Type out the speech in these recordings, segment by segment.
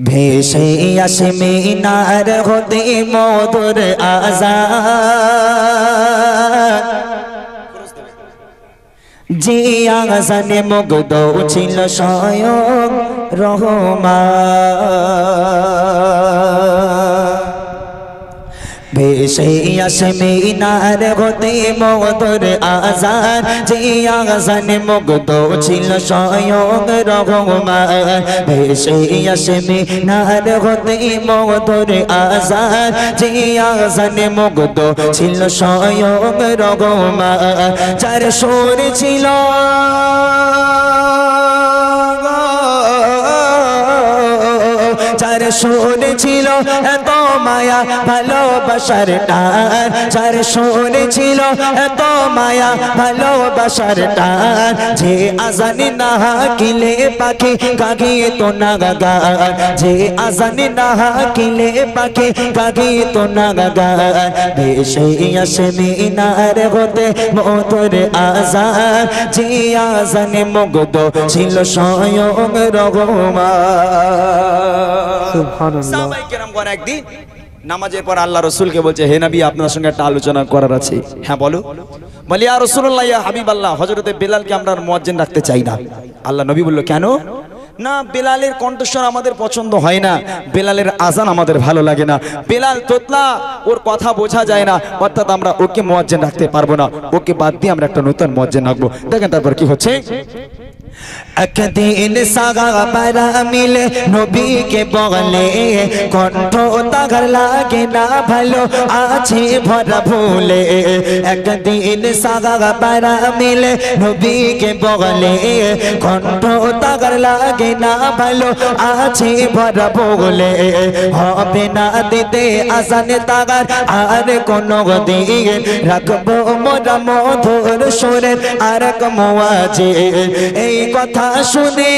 ভেসে আসে মিনার হতে মধুর আযান, যে আযানে মুগ্ধ ছিল স্বয়ং রহমান। ভেসে আসে মিনার হতে মধুর আযান, যে আযানে মুগ্ধ ছিল স্বয়ং রহমান। ভেসে আসে মিনার হতে মধুর আযান, যে আযানে মুগ্ধ ছিল স্বয়ং রহমান। যার সুর ছিল যার সুর ছিল এত মায়া ভালোবাসার টান, যার সুর ছিল এত মায়া ভালোবাসার টান, যে আযানে না হাকিলে পাখি গাগিত না গান, যে আযানে না হাকিলে পাখি গাগিত না গান। ভেসে আসে মিনার হতে মধুর আযান, যে আযানে মুগ্ধ ছিল স্বয়ং রহমান। সাহাবায়ে-কেরামগণ একদিন নামাজের পর আল্লাহ রাসূলকে বলছে, হে নবী আপনার সঙ্গে একটা আলোচনা করার আছে। হ্যাঁ বলো। বলি ইয়া রাসূলুল্লাহ ইয়া হাবিবাল্লাহ, হযরতে বেলালকে আমরা মুয়াজ্জিন রাখতে চাই না। আল্লাহ নবী বলল কেন? না, বেলালের কণ্ঠস্বর আমাদের পছন্দ হয় না, বেলালের আযান আমাদের ভালো লাগে না, বেলাল তোতলা, ওর কথা বোঝা যায় না, অর্থাৎ আমরা ওকে মুয়াজ্জিন রাখতে পারবো না, ওকে বাদ দিয়ে আমরা একটা নতুন মুয়াজ্জিন রাখবো। দেখেন তারপর কি হচ্ছে। একদিন সাহাবারা মিলে নবীকে বলে, কণ্ঠ তার লাগে না ভালো, আছে ভরা ভুলে। একদিন সাহাবারা মিলে নবীকে বলে, কণ্ঠ তার লাগে না ভালো, আছে ভরা ভুলে। হবে না দিতে আযানে তাগার আর কোনো দিন, রাখবো মোরা মধুর সুরের আর এক মুয়াজ্জিন। এই কথা শুনে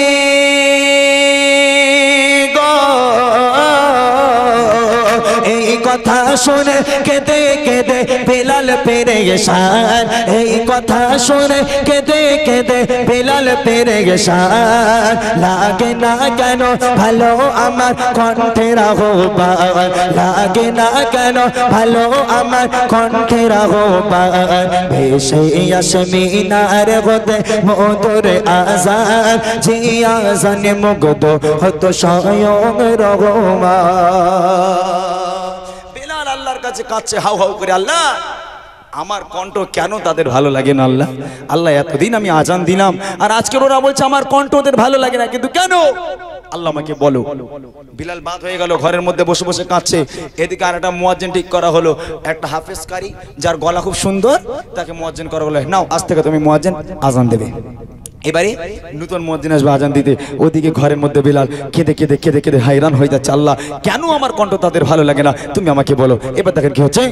গো, এই কথা শুনে কেঁদে কেঁদে বেলাল পেরেশান, এই কথা শুনে কেঁদে কেঁদে বেলাল পেরেশান। লাগে না কেন ভালো আমার কণ্ঠের আহ্বান, লাগে না কেন ভালো আমার কণ্ঠের আহ্বান। ভেসে আসে মিনার হতে মধুর আযান, যে আযানে মুগ্ধ হতো স্বয়ং রহমান। বেলাল আল্লাহর কাছে কাঁদছে হাউ হাউ করে, আল্লাহ আমার কণ্ঠ কেন তাদের ভালো লাগে না? আল্লাহ আল্লাহ এতদিন আমি আযান দিলাম, আর আজকের ওরা বলছে আমার কণ্ঠ ওদের ভালো লাগে না, কিন্তু কেন? আল্লাহ আমাকে বলো। বিলাল বাদ হয়ে গেল, ঘরের মধ্যে বসে বসে কাঁদছে। এদিকে আর একটা মুয়াজ্জিন ঠিক করা হলো, একটা হাফেজ কারি যার গলা খুব সুন্দর, তাকে মুয়াজ্জিন করা হলো। নাও আজ থেকে তুমি মুয়াজ্জিন, আযান দেবে। এবারে নতুন মুয়াজ্জিন আসবে আযান দিতে। ওদিকে ঘরের মধ্যে বিলাল কেঁদে কেঁদে কেঁদে কেঁদে হায়রান হয়ে যাচ্ছে, আল্লাহ কেন আমার কণ্ঠ তাদের ভালো লাগে না, তুমি আমাকে বলো। এবার দেখেন কি হচ্ছে।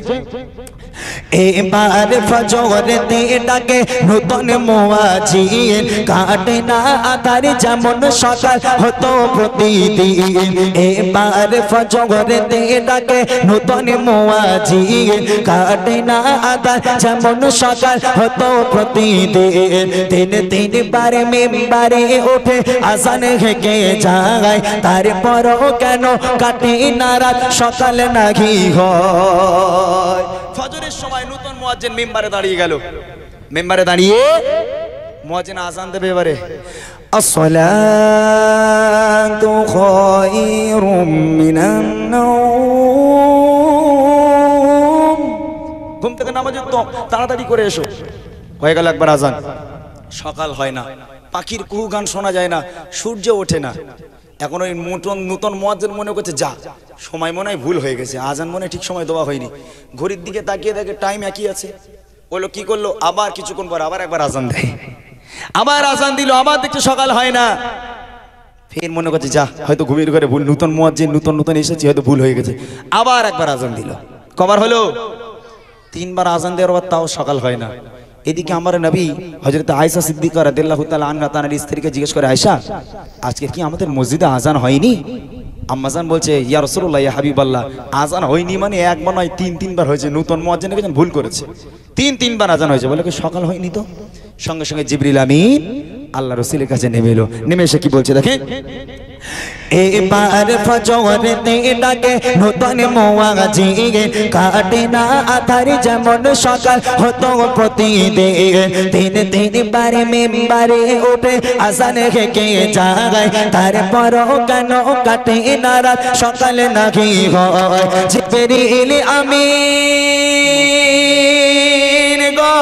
এবার ফজরেতে ডাকে নতুন মুয়াজ্জিন, কাটে না আধার যেমন সকাল হতো প্রতিদিন। এবার ফজরেতে ডাকে নতুন মুয়াজ্জিন, কাটে না আধার যেমন সকাল হতো প্রতিদিন। তিন তিনবারে মিম্বারে ওঠে আযান হেগে যায়, তারপরও কেন কাটে না রাত সকাল নাহি হয়। ফজরের সময় নতুন মুয়াজ্জিন মিম্বারে দাঁড়িয়ে গেল, মিম্বারে দাঁড়িয়ে মুয়াজ্জিন আযান দেবে। এবারে আসসালাতু খায়রুম মিনান নাওম, ঘুম থেকে নামাজ তো তাড়াতাড়ি করে এসো। হয়ে গেল একবার আযান, সকাল হয় না, পাখির কুহু গান শোনা যায় না, সূর্য ওঠে না। এখন ওই নতুন মুয়াজ্জিন মনে করছে যা সময় মনে হয় ভুল হয়ে গেছে, আযান মনে ঠিক সময় দেওয়া হয়নি। ঘড়ির দিকে তাকিয়ে দেখে টাইম একই আছে। বললো কি করলো, আবার কিছুক্ষণ পর আবার একবার আযান দেয়, আবার আযান দিল, আবার দেখছে সকাল হয় না। ফের মনে করছে যা হয়তো ঘুমের ঘরে ভুল, নতুন মুয়াজ্জিন নতুন নতুন এসেছে, হয়তো ভুল হয়ে গেছে। আবার একবার আযান দিল। কবার হলো? তিনবার আযান দেওয়ার পর তাও সকাল হয় না। এদিকে আমার নবী হযরত আয়েশা সিদ্দিকা রাদিয়াল্লাহু তাআলা আনহা তার স্ত্রীকে জিজ্ঞেস করে, আয়েশা আজকে কি আমাদের মসজিদে আযান হয়নি? আম্মাজান বলছে, ইয়া রাসূলুল্লাহ ইয়া হাবিবাল্লাহ, আযান হয়নি মানে একবার নয় তিনবার হয়েছে। নতুন মুয়াজ্জিন একজন ভুল করেছে, তিনবার আযান হয়েছে। বলে কি সকাল হয়নি তো? সঙ্গে সঙ্গে জিবরিল আমিন আল্লাহ রাসূলের কাছে নেমে এলো। নেমে এসে কি বলছে দেখেন, এবার ফজরেতে ডাকে নতুন মুয়াজ্জিন কাটে না আধার যেমন সকাল হতো প্রতিদিন তিনবার মিম্বারে উঠে আজান হেঁকে যায় তারপরও কেন কাটে না রাত সকাল নাকি হয় জিবরিল আমিন গো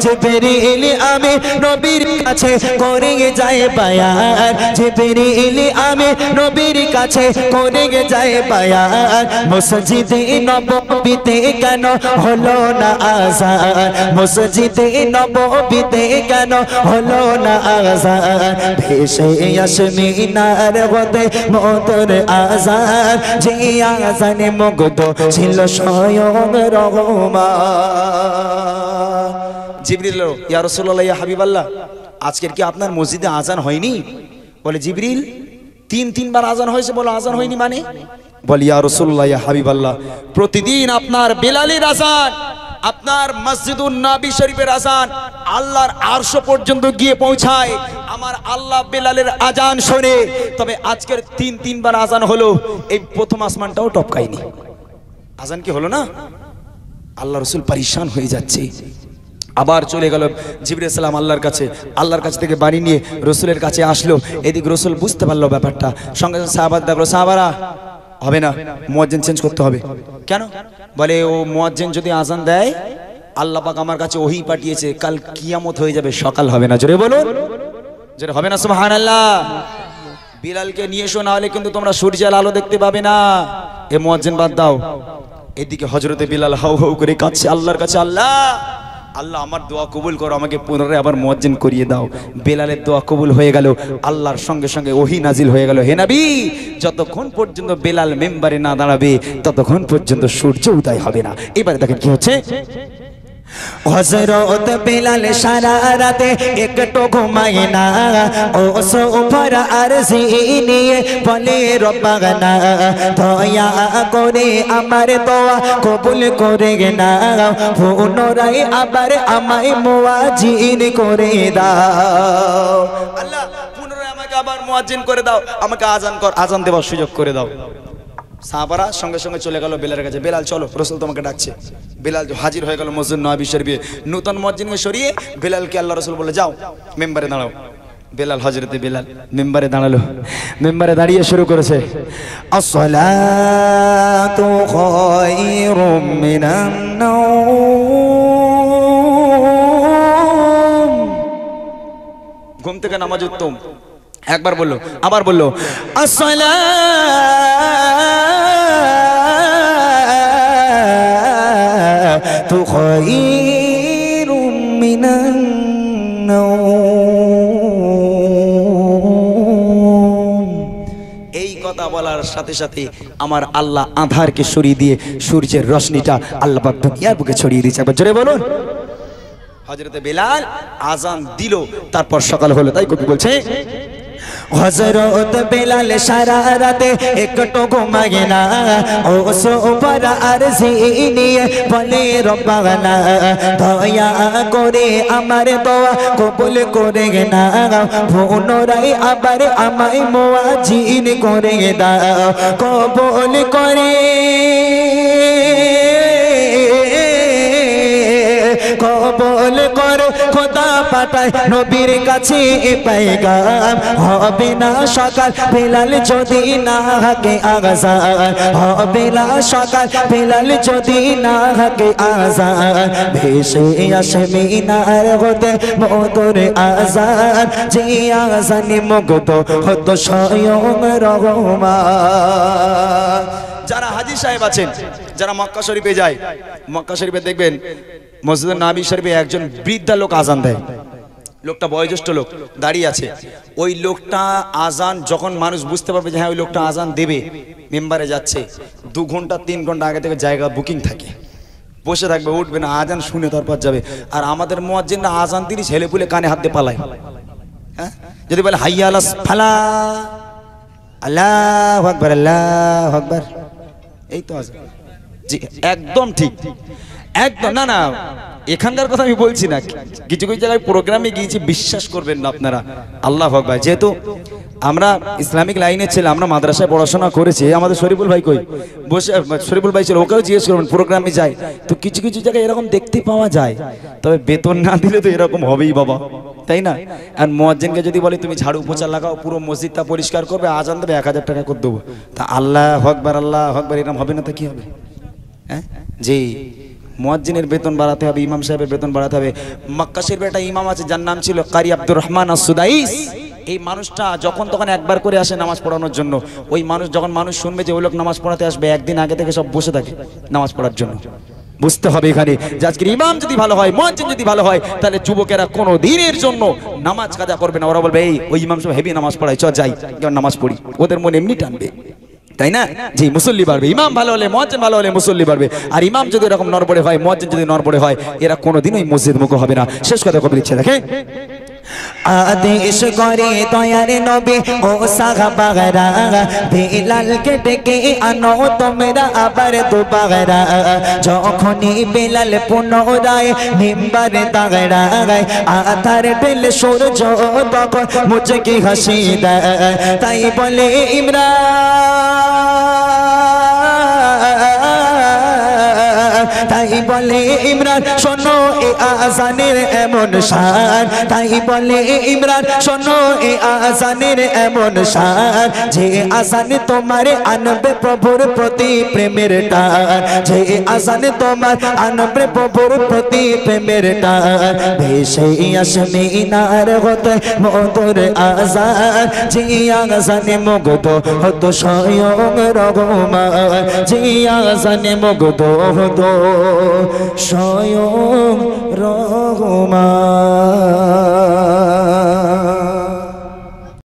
জিবরিল আমিন নবীর কাছে করে যায় বায়ান জিবরিল আমিন নবীর কাছে করে যায় বায়ান মসজিদে নববীতে কেন হলো না আযান মসজিদে নববীতে কেন হলো না আযান ভেসে আসে মিনার হতে মধুর আযান যে আযানে মুগ্ধ ছিল স্বয়ং রহমান জিবরিল ইয়া রাসূলুল্লাহ ইয়া হাবিবাল্লাহ আজকের কি আপনার মসজিদে আজান হয়নি বলে জিবরিল তিনবার আজান হয়েছে বলো আজান হয়নি মানে বলে ইয়া রাসূলুল্লাহ ইয়া হাবিবাল্লাহ প্রতিদিন আপনার বেলালের আজান আপনার মসজিদুন নবী শরীফের আজান আল্লাহর আরশ পর্যন্ত গিয়ে পৌঁছায় আমার আল্লাহ বেলালের আজান শুনে তবে আজকের তিনবার আজান হলো এই প্রথম আসমানটাও টপকায়নি আজান কি হলো না আল্লাহ রাসূল পরেশান হয়ে যাচ্ছে আবার চলে গেল জিবরিল সালাম আল্লাহর কাছে থেকে বাড়ি নিয়ে রাসূলের কাছে আসলো এদিকে রাসূল বুঝতে পারলো ব্যাপারটা সঙ্গে সঙ্গে সাহাবাদের ডাকলো সাহাবারা হবে না মুয়াজ্জিন চেঞ্জ করতে হবে কেন বলে ও মুয়াজ্জিন যদি আজান দেয় আল্লাহ পাক আমার কাছে ওহী পাঠিয়েছে কাল কিয়ামত হয়ে যাবে সকাল হবে না জোরে বলুন জোরে হবে না সুবহানাল্লাহ বিলালকে নিয়ে এসো না হলে কিন্তু তোমরা সূর্যের আলো দেখতে পাবে না এ মুয়াজ্জিন বাদ দাও এদিকে হযরতে বিলাল হাউ হাউ করে কাঁদছে আল্লাহর কাছে আল্লাহ আমার দোয়া কবুল করো আমাকে পুনরায় আবার মুয়াজ্জিন করিয়ে দাও বেলালের দোয়া কবুল হয়ে গেল আল্লাহর সঙ্গে সঙ্গে ওহী নাজিল হয়ে গেল হে নবী যতক্ষণ পর্যন্ত বেলাল মিম্বারে না দাঁড়াবে ততক্ষণ পর্যন্ত সূর্য উদয় হবে না এবারে দেখেন কি হচ্ছে হযরত বেলাল সারা রাতে একটু ঘুমায় না ও সোফার আরজি নিয়ে বলে রব্বানা দয়া করে আমার দোয়া কবুল করে না পুনরায় আবার আমায় মুয়াজ্জিন করে দাও আল্লাহ পুনরায় আমাকে আবার মুয়াজ্জিন করে দাও আমাকে আজান দেওয়ার সুযোগ করে দাও সাহাবারা সঙ্গে সঙ্গে চলে গেল বেলালের কাছে বেলাল চলো রাসূল তোমাকে ডাকছে বেলাল হাজির হয়ে গেল মসজিদ নবী শরীফে নতুন মুয়াজ্জিনকে সরিয়ে বেলালকে আল্লাহ রাসূল বলে যাও মিম্বারে দাঁড়াও বেলাল হযরতে বেলাল মিম্বারে দাঁড়ালো মিম্বারে দাঁড়িয়ে শুরু করেছে আসসালাতু খায়রুম মিনান নাওম ঘুম থেকে নামাজ উত্তম একবার বললো আবার বললো আসসালাতু খায়রুম মিনান নাওম এই কথা বলার সাথে সাথে আমার আল্লাহ আঁধারকে সরিয়ে দিয়ে সূর্যের রশ্মিটা আল্লাহ পাক দুনিয়ার বুকে ছড়িয়ে দিয়েছে একবার জোরে বলুন হযরতে বেলাল আজান দিল তারপর সকাল হলো তাই কবি বলছে হযরত বেলাল সারা রাতে একটু ঘুমায় না ও সোফার আরজি নিয়ে বলে রব্বানা দয়া করে আমার দোয়া কবুল করে না পুনরায় আবার আমায় মুয়াজ্জিন করে দাও কবুল করে কবুল করে খোদা পাঠায় নবীর কাছে পেগাম হবে না সকাল বেলাল যদি না হাকে আযান হবে না সকাল বেলাল যদি না হাকে আযান ভেসে আসে মিনার হতে মধুর আযান যে আযানে মুগ্ধ হতো স্বয়ং রহমান যারা হাজী সাহেব আছেন যারা মক্কা শরীফে যায় মক্কা শরীফে দেখবেন মসজিদ নবী শরীফে একজন বৃদ্ধা লোক আজান দেয় লোকটা বয়োজ্যেষ্ঠ লোক দাঁড়িয়ে আছে ওই লোকটা আজান যখন মানুষ বুঝতে পারবে যে হ্যাঁ ওই লোকটা আজান দেবে মেম্বারে যাচ্ছে 2 ঘন্টা 3 ঘন্টা আগে থেকে জায়গা বুকিং থাকে বসে থাকবে উঠবে না আজান শুনে তারপর যাবে আর আমাদের মুয়াজ্জিনরা আজান দিলে ছেলেপুলে কানে হাত দিয়ে পালায় হ্যাঁ যদি বলে হাইয়া আলাস ফালা আল্লাহু আকবার এই তো আজান জি একদম ঠিক একদম না না, এখানকার কথা আমি বলছি না, কিছু কিছু জায়গায় প্রোগ্রামে গিয়েছি, বিশ্বাস করবেন না আপনারা। আল্লাহ আকবার। যেহেতু আমরা ইসলামিক লাইনে ছিল, আমরা মাদ্রাসায় পড়াশোনা করেছি। আমাদের শরীফুল ভাই কই বসে, শরীফুল ভাই ছিল, ওকেও জিজ্ঞেস করবেন, প্রোগ্রামে যায় তো কিছু কিছু জায়গায় এরকম দেখতে পাওয়া যায়। তবে বেতন না দিলে তো এরকম হবেই বাবা, তাই না? আর মুয়াজ্জিনকে যদি বলে তুমি ঝাড়ু পোছা লাগাও, পুরো মসজিদটা পরিষ্কার করবে, আজান দেবে, 1000 টাকা করে দেবো, তা আল্লাহ আকবার আল্লাহ আকবার এরকম হবে না? তা কি হবে? হ্যাঁ জি, মুয়াজ্জিনের বেতন বাড়াতে হবে, ইমাম সাহেবের বেতন বাড়াতে হবে। মক্কা শরীফে একটা ইমাম আছে যার নাম ছিল কারি আব্দুর রহমান আস-সুদাইস। এই মানুষটা যখন তখন একবার করে আসে নামাজ পড়ানোর জন্য। ওই মানুষ যখন মানুষ শুনবে যে ওই লোক নামাজ পড়াতে আসবে, একদিন আগে থেকে সব বসে থাকে নামাজ পড়ার জন্য। বুঝতে হবে এখানে যে আজকের ইমাম যদি ভালো হয়, মুয়াজ্জিন যদি ভালো হয়, তাহলে যুবকেরা কোনো দিনের জন্য নামাজ কাজা করবে না। ওরা বলবে এই ওই ইমাম সব হেভি নামাজ পড়ায়, চ যাই নামাজ পড়ি, ওদের মনে এমনি টানবে, তাই না? জি, মুসল্লি বাড়বে। ইমাম ভালো হলে, মুয়াজ্জিন ভালো হলে মুসল্লি বাড়বে। আর ইমাম যদি এরকম নড়বড়ে হয়, মুয়াজ্জিন যদি নড়বড়ে হয়, এরা কোনোদিনই মসজিদ মুখ হবে না। শেষ কথা কবি লিখছে, দেখে আদেশ করে দয়ার নবী ও সাহাবারা, বেলালকে ডেকে আনো তোমরা আবার দুবারা। যখনই বেলাল পুনরায় মিম্বারে দাঁড়ায়, আধার বেল সূর্য তখন মুচকি হাসি দেয়। তাই বলে তাই বলে ইমরান শোনো এ আজানের এমন শান, তাই বলে ইমরান শোনো এ আজানের এমন শান, যে আজান তোমার আনবে প্রভুর প্রতি প্রেমের টান, যে আজান তোমার আনবে প্রভুর প্রতি প্রেমের টান। ভেসে আসবে ইনার হতে মধুর আজান, যে আজানে মুগ্ধ হতো স্বয়ং রহমান, যে আজানে মুগ্ধ হতো স্বয়ং রহমান।